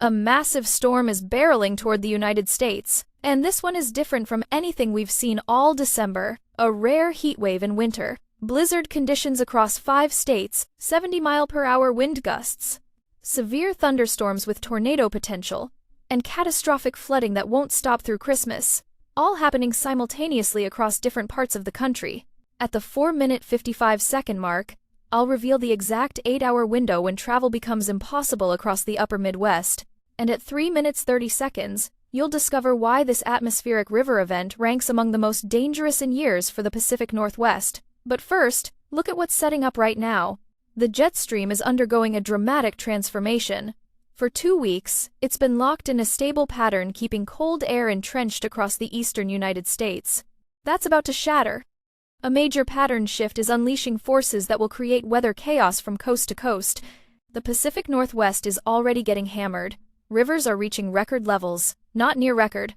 A massive storm is barreling toward the United States, and this one is different from anything we've seen all December. A rare heat wave in winter. Blizzard conditions across 5 states, 70-mile-per-hour wind gusts. Severe thunderstorms with tornado potential, and catastrophic flooding that won't stop through Christmas, all happening simultaneously across different parts of the country. At the 4-minute 55-second mark, I'll reveal the exact 8-hour window when travel becomes impossible across the upper Midwest, and at 3 minutes 30 seconds, you'll discover why this atmospheric river event ranks among the most dangerous in years for the Pacific Northwest. But first, look at what's setting up right now. The jet stream is undergoing a dramatic transformation. For 2 weeks, it's been locked in a stable pattern keeping cold air entrenched across the eastern United States. That's about to shatter. A major pattern shift is unleashing forces that will create weather chaos from coast to coast. The Pacific Northwest is already getting hammered. Rivers are reaching record levels, not near record,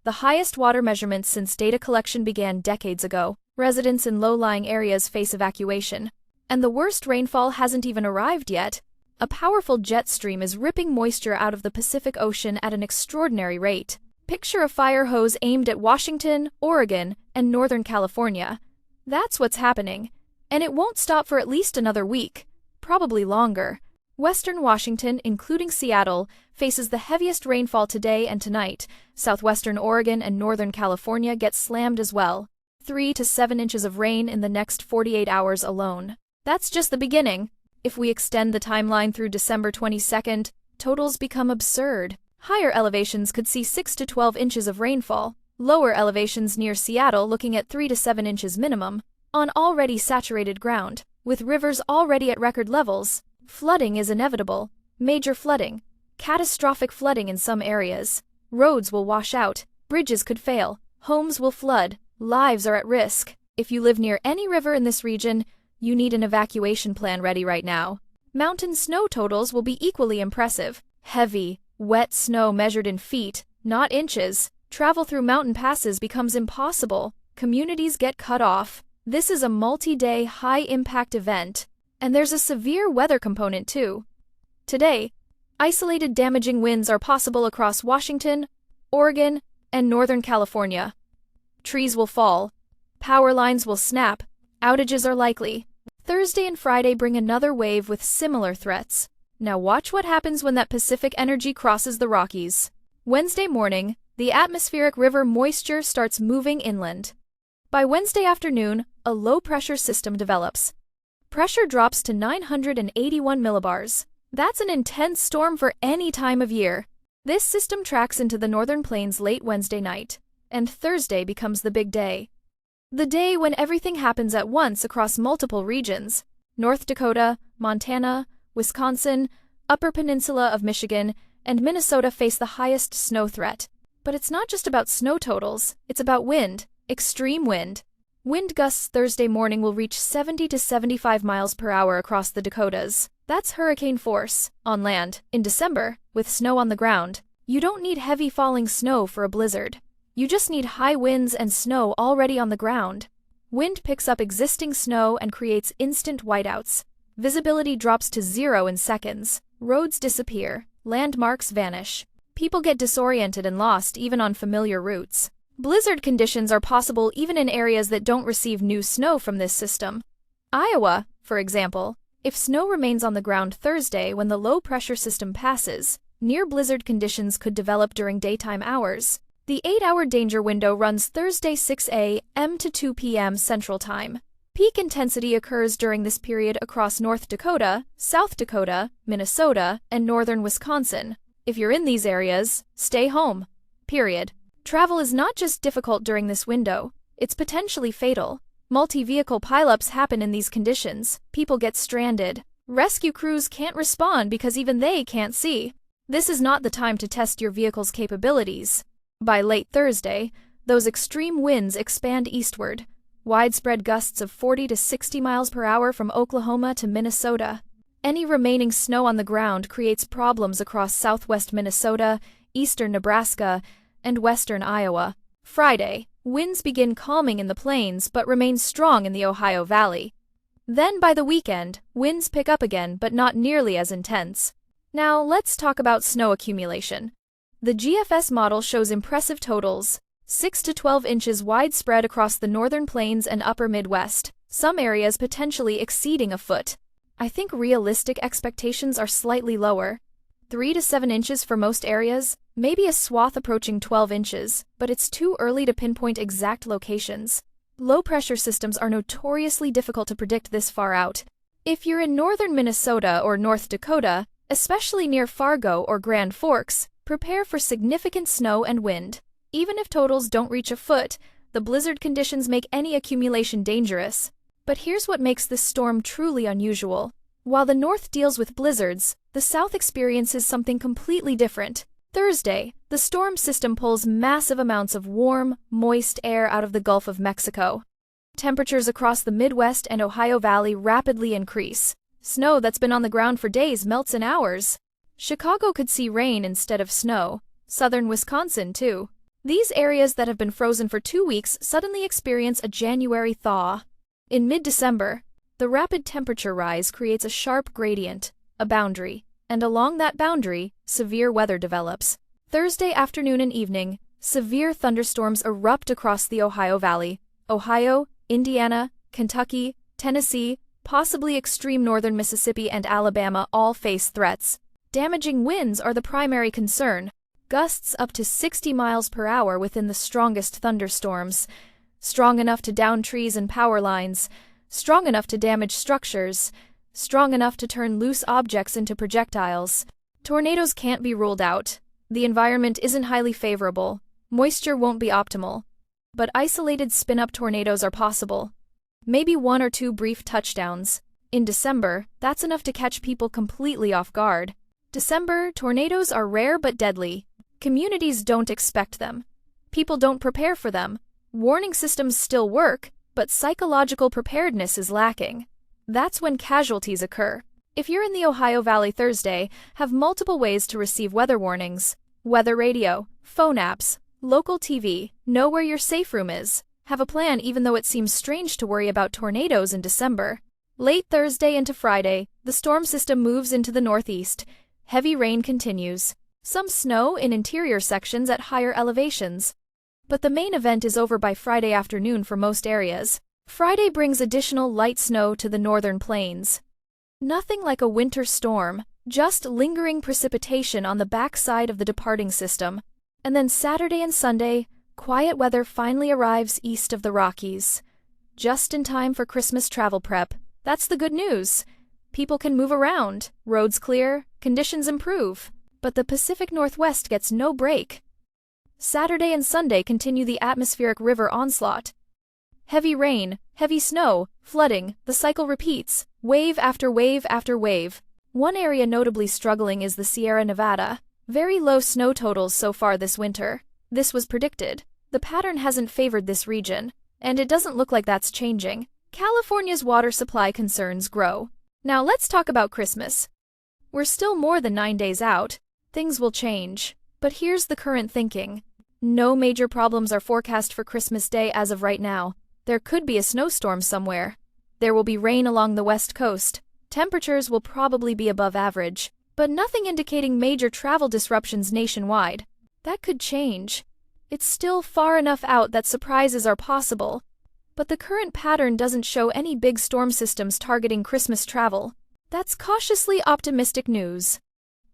the highest water measurements since data collection began decades ago. Residents in low-lying areas face evacuation. And the worst rainfall hasn't even arrived yet. A powerful jet stream is ripping moisture out of the Pacific Ocean at an extraordinary rate. Picture a fire hose aimed at Washington, Oregon, and Northern California. That's what's happening. And it won't stop for at least another week, probably longer. Western Washington, including Seattle, faces the heaviest rainfall today and tonight. Southwestern Oregon and Northern California get slammed as well. 3 to 7 inches of rain in the next 48 hours alone. That's just the beginning. If we extend the timeline through December 22nd, totals become absurd. Higher elevations could see 6 to 12 inches of rainfall, lower elevations near Seattle looking at 3 to 7 inches minimum, on already saturated ground. With rivers already at record levels, flooding is inevitable. Major flooding, catastrophic flooding in some areas. Roads will wash out, bridges could fail, homes will flood, lives are at risk. If you live near any river in this region, you need an evacuation plan ready right now. Mountain snow totals will be equally impressive. Heavy, wet snow measured in feet, not inches. Travel through mountain passes becomes impossible. Communities get cut off. This is a multi-day, high-impact event, and there's a severe weather component too. Today, isolated damaging winds are possible across Washington, Oregon, and Northern California. Trees will fall. Power lines will snap. Outages are likely. Thursday and Friday bring another wave with similar threats. Now watch what happens when that Pacific energy crosses the Rockies. Wednesday morning, the atmospheric river moisture starts moving inland. By Wednesday afternoon, a low-pressure system develops. Pressure drops to 981 millibars. That's an intense storm for any time of year. This system tracks into the northern plains late Wednesday night, and Thursday becomes the big day. The day when everything happens at once across multiple regions. North Dakota, Montana, Wisconsin, Upper Peninsula of Michigan, and Minnesota face the highest snow threat. But it's not just about snow totals, it's about wind, extreme wind. Wind gusts Thursday morning will reach 70 to 75 miles per hour across the Dakotas. That's hurricane force, on land, in December, with snow on the ground. You don't need heavy falling snow for a blizzard. You just need high winds and snow already on the ground. Wind picks up existing snow and creates instant whiteouts. Visibility drops to 0 in seconds. Roads disappear. Landmarks vanish. People get disoriented and lost even on familiar routes. Blizzard conditions are possible even in areas that don't receive new snow from this system. Iowa, for example, if snow remains on the ground Thursday when the low-pressure system passes, near-blizzard conditions could develop during daytime hours. The 8-hour danger window runs Thursday 6 a.m. to 2 p.m. Central Time. Peak intensity occurs during this period across North Dakota, South Dakota, Minnesota, and northern Wisconsin. If you're in these areas, stay home. Period. Travel is not just difficult during this window, it's potentially fatal. Multi-vehicle pileups happen in these conditions. People get stranded. Rescue crews can't respond because even they can't see. This is not the time to test your vehicle's capabilities. By late Thursday, those extreme winds expand eastward. Widespread gusts of 40 to 60 miles per hour from Oklahoma to Minnesota. Any remaining snow on the ground creates problems across southwest Minnesota, eastern Nebraska, and western Iowa. Friday, winds begin calming in the plains but remain strong in the Ohio Valley. Then by the weekend, winds pick up again but not nearly as intense. Now, let's talk about snow accumulation. The GFS model shows impressive totals, 6 to 12 inches widespread across the northern plains and upper Midwest, some areas potentially exceeding a foot. I think realistic expectations are slightly lower, 3 to 7 inches for most areas, maybe a swath approaching 12 inches, but it's too early to pinpoint exact locations. Low-pressure systems are notoriously difficult to predict this far out. If you're in northern Minnesota or North Dakota, especially near Fargo or Grand Forks, prepare for significant snow and wind. Even if totals don't reach a foot, the blizzard conditions make any accumulation dangerous. But here's what makes this storm truly unusual. While the north deals with blizzards, the south experiences something completely different. Thursday, the storm system pulls massive amounts of warm, moist air out of the Gulf of Mexico. Temperatures across the Midwest and Ohio Valley rapidly increase. Snow that's been on the ground for days melts in hours. Chicago could see rain instead of snow. Southern Wisconsin, too. These areas that have been frozen for 2 weeks suddenly experience a January thaw. In mid-December, the rapid temperature rise creates a sharp gradient, a boundary, and along that boundary, severe weather develops. Thursday afternoon and evening, severe thunderstorms erupt across the Ohio Valley. Ohio, Indiana, Kentucky, Tennessee, possibly extreme northern Mississippi and Alabama all face threats. Damaging winds are the primary concern. Gusts up to 60 miles per hour within the strongest thunderstorms. Strong enough to down trees and power lines. Strong enough to damage structures. Strong enough to turn loose objects into projectiles. Tornadoes can't be ruled out. The environment isn't highly favorable. Moisture won't be optimal. But isolated spin-up tornadoes are possible. Maybe 1 or 2 brief touchdowns. In December, that's enough to catch people completely off guard. December, tornadoes are rare but deadly. Communities don't expect them. People don't prepare for them. Warning systems still work, but psychological preparedness is lacking. That's when casualties occur. If you're in the Ohio Valley Thursday, have multiple ways to receive weather warnings. Weather radio, phone apps, local TV, know where your safe room is. Have a plan even though it seems strange to worry about tornadoes in December. Late Thursday into Friday, the storm system moves into the northeast. Heavy rain continues. Some snow in interior sections at higher elevations. But the main event is over by Friday afternoon for most areas. Friday brings additional light snow to the northern plains. Nothing like a winter storm, just lingering precipitation on the backside of the departing system. And then Saturday and Sunday, quiet weather finally arrives east of the Rockies. Just in time for Christmas travel prep. That's the good news. People can move around, roads clear, conditions improve. But the Pacific Northwest gets no break. Saturday and Sunday continue the atmospheric river onslaught. Heavy rain, heavy snow, flooding, the cycle repeats, wave after wave after wave. One area notably struggling is the Sierra Nevada. Very low snow totals so far this winter. This was predicted. The pattern hasn't favored this region, and it doesn't look like that's changing. California's water supply concerns grow. Now let's talk about Christmas. We're still more than 9 days out. Things will change. But here's the current thinking. No major problems are forecast for Christmas Day as of right now. There could be a snowstorm somewhere. There will be rain along the west coast. Temperatures will probably be above average, but nothing indicating major travel disruptions nationwide. That could change. It's still far enough out that surprises are possible. But the current pattern doesn't show any big storm systems targeting Christmas travel. That's cautiously optimistic news.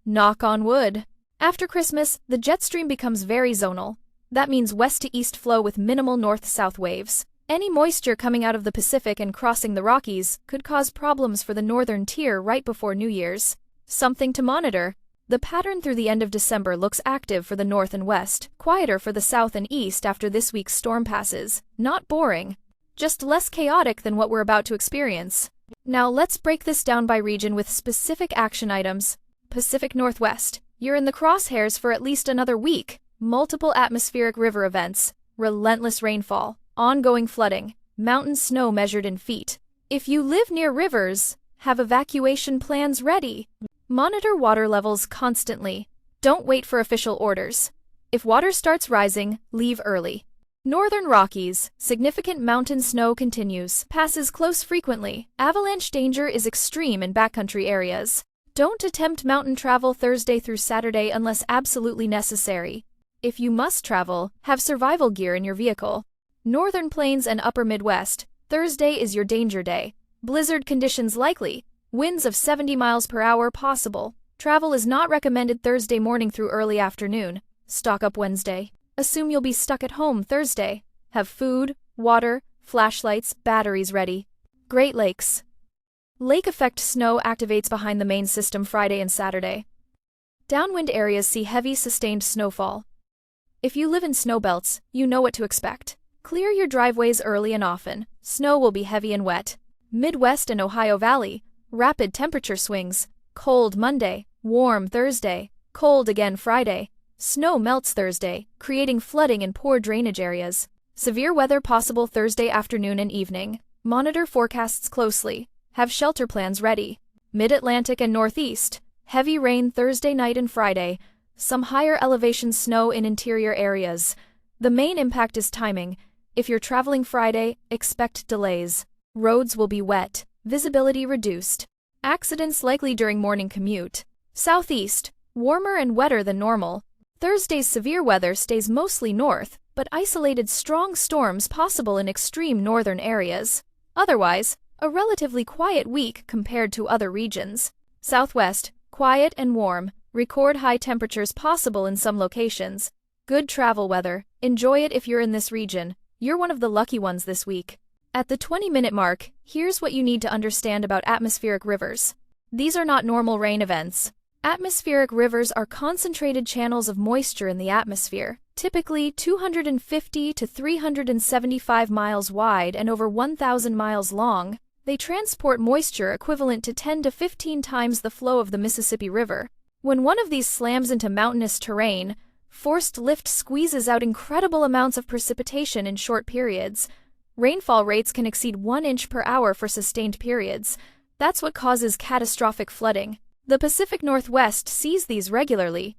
Knock on wood. After Christmas, the jet stream becomes very zonal. That means west to east flow with minimal north-south waves. Any moisture coming out of the Pacific and crossing the Rockies could cause problems for the northern tier right before New Year's. Something to monitor. The pattern through the end of December looks active for the north and west, quieter for the south and east after this week's storm passes. Not boring. Just less chaotic than what we're about to experience. Now let's break this down by region with specific action items. Pacific Northwest. You're in the crosshairs for at least another week. Multiple atmospheric river events. Relentless rainfall. Ongoing flooding. Mountain snow measured in feet. If you live near rivers, have evacuation plans ready. Monitor water levels constantly. Don't wait for official orders. If water starts rising, leave early. Northern Rockies. Significant mountain snow continues. Passes close frequently. Avalanche danger is extreme in backcountry areas. Don't attempt mountain travel Thursday through Saturday unless absolutely necessary. If you must travel, have survival gear in your vehicle. Northern Plains and Upper Midwest, Thursday is your danger day. Blizzard conditions likely. Winds of 70 miles per hour possible. Travel is not recommended Thursday morning through early afternoon. Stock up Wednesday. Assume you'll be stuck at home Thursday. Have food, water, flashlights, batteries ready. Great Lakes. Lake effect snow activates behind the main system Friday and Saturday. Downwind areas see heavy sustained snowfall. If you live in snowbelts, you know what to expect. Clear your driveways early and often. Snow will be heavy and wet. Midwest and Ohio Valley. Rapid temperature swings. Cold Monday, warm Thursday, cold again Friday. Snow melts Thursday, creating flooding in poor drainage areas. Severe weather possible Thursday afternoon and evening. Monitor forecasts closely. Have shelter plans ready. Mid-Atlantic and Northeast. Heavy rain Thursday night and Friday. Some higher elevation snow in interior areas. The main impact is timing. If you're traveling Friday, expect delays. Roads will be wet. Visibility reduced. Accidents likely during morning commute. Southeast. Warmer and wetter than normal. Thursday's severe weather stays mostly north, but isolated strong storms possible in extreme northern areas. Otherwise, a relatively quiet week compared to other regions. Southwest, quiet and warm, record high temperatures possible in some locations. Good travel weather, enjoy it if you're in this region. You're one of the lucky ones this week. At the 20-minute mark, here's what you need to understand about atmospheric rivers. These are not normal rain events. Atmospheric rivers are concentrated channels of moisture in the atmosphere, typically 250 to 375 miles wide and over 1,000 miles long. They transport moisture equivalent to 10 to 15 times the flow of the Mississippi River. When one of these slams into mountainous terrain, forced lift squeezes out incredible amounts of precipitation in short periods. Rainfall rates can exceed 1 inch per hour for sustained periods. That's what causes catastrophic flooding. The Pacific Northwest sees these regularly.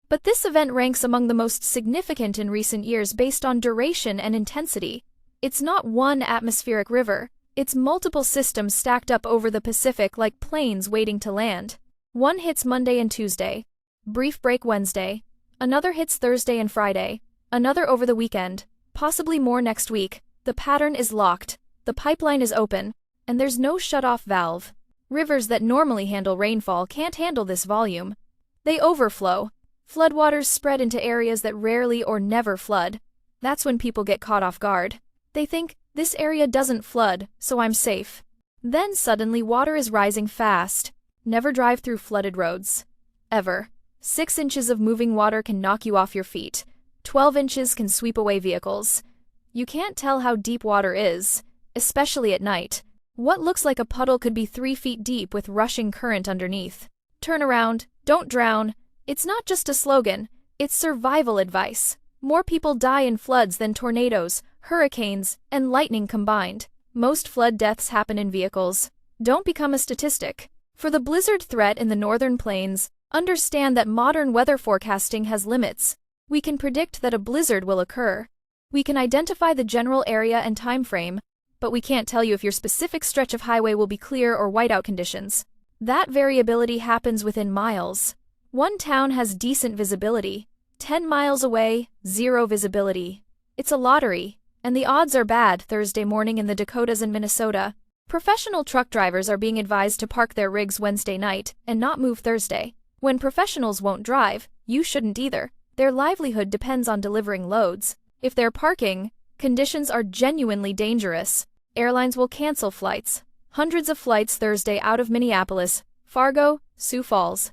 But this event ranks among the most significant in recent years based on duration and intensity. It's not one atmospheric river. It's multiple systems stacked up over the Pacific like planes waiting to land. One hits Monday and Tuesday. Brief break Wednesday. Another hits Thursday and Friday. Another over the weekend. Possibly more next week. The pattern is locked. The pipeline is open. And there's no shut-off valve. Rivers that normally handle rainfall can't handle this volume. They overflow. Floodwaters spread into areas that rarely or never flood. That's when people get caught off guard. They think, this area doesn't flood, so I'm safe. Then suddenly water is rising fast. Never drive through flooded roads. Ever. 6 inches of moving water can knock you off your feet. 12 inches can sweep away vehicles. You can't tell how deep water is, especially at night. What looks like a puddle could be 3 feet deep with rushing current underneath. Turn around, don't drown. It's not just a slogan, it's survival advice. More people die in floods than tornadoes, hurricanes, and lightning combined. Most flood deaths happen in vehicles. Don't become a statistic. For the blizzard threat in the northern plains, understand that modern weather forecasting has limits. We can predict that a blizzard will occur. We can identify the general area and time frame, but we can't tell you if your specific stretch of highway will be clear or whiteout conditions. That variability happens within miles. One town has decent visibility. 10 miles away, 0 visibility. It's a lottery, and the odds are bad Thursday morning in the Dakotas and Minnesota. Professional truck drivers are being advised to park their rigs Wednesday night and not move Thursday. When professionals won't drive, you shouldn't either. Their livelihood depends on delivering loads. If they're parking, conditions are genuinely dangerous. Airlines will cancel flights. Hundreds of flights Thursday out of Minneapolis, Fargo, Sioux Falls.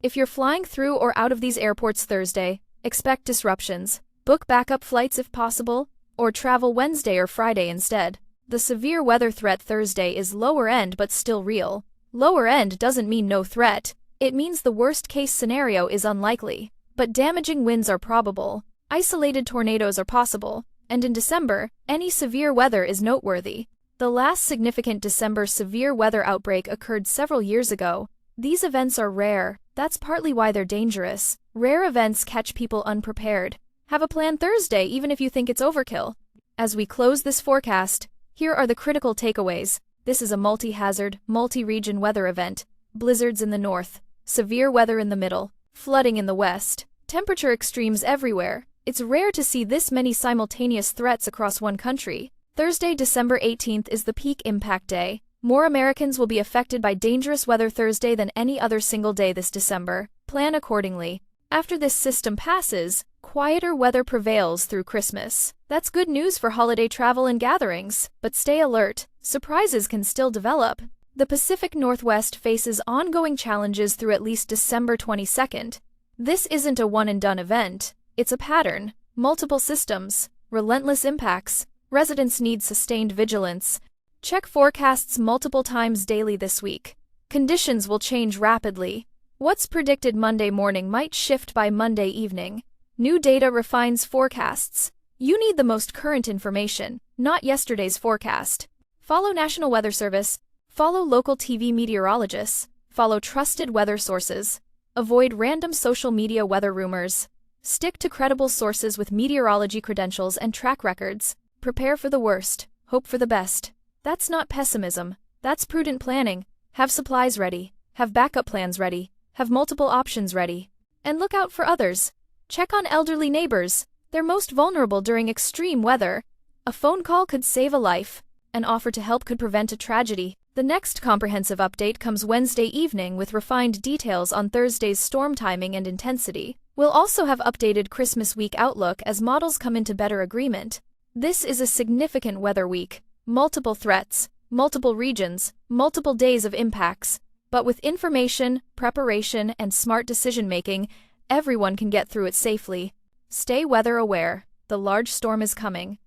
If you're flying through or out of these airports Thursday, expect disruptions. Book backup flights if possible, or travel Wednesday or Friday instead. The severe weather threat Thursday is lower end but still real. Lower end doesn't mean no threat. It means the worst-case scenario is unlikely. But damaging winds are probable. Isolated tornadoes are possible. And in December, any severe weather is noteworthy. The last significant December severe weather outbreak occurred several years ago. These events are rare. That's partly why they're dangerous. Rare events catch people unprepared. Have a plan Thursday even if you think it's overkill. As we close this forecast, here are the critical takeaways. This is a multi-hazard, multi-region weather event. blizzards in the north, severe weather in the middle, flooding in the west, temperature extremes everywhere. It's rare to see this many simultaneous threats across one country. Thursday, December 18th is the peak impact day. More Americans will be affected by dangerous weather Thursday than any other single day this December. Plan accordingly. After this system passes, quieter weather prevails through Christmas. That's good news for holiday travel and gatherings, but stay alert. Surprises can still develop. The Pacific Northwest faces ongoing challenges through at least December 22nd. This isn't a one-and-done event. It's a pattern. Multiple systems, relentless impacts. Residents need sustained vigilance. Check forecasts multiple times daily this week. Conditions will change rapidly. What's predicted Monday morning might shift by Monday evening. New data refines forecasts. You need the most current information, not yesterday's forecast. Follow National Weather Service. Follow local TV meteorologists. Follow trusted weather sources. Avoid random social media weather rumors. Stick to credible sources with meteorology credentials and track records. Prepare for the worst, hope for the best. That's not pessimism. That's prudent planning. Have supplies ready. Have backup plans ready. Have multiple options ready. And look out for others. Check on elderly neighbors. They're most vulnerable during extreme weather. A phone call could save a life. An offer to help could prevent a tragedy. The next comprehensive update comes Wednesday evening with refined details on Thursday's storm timing and intensity. We'll also have updated Christmas week outlook as models come into better agreement. This is a significant weather week. Multiple threats, multiple regions, multiple days of impacts. But with information, preparation, and smart decision-making, everyone can get through it safely. Stay weather aware. The large storm is coming.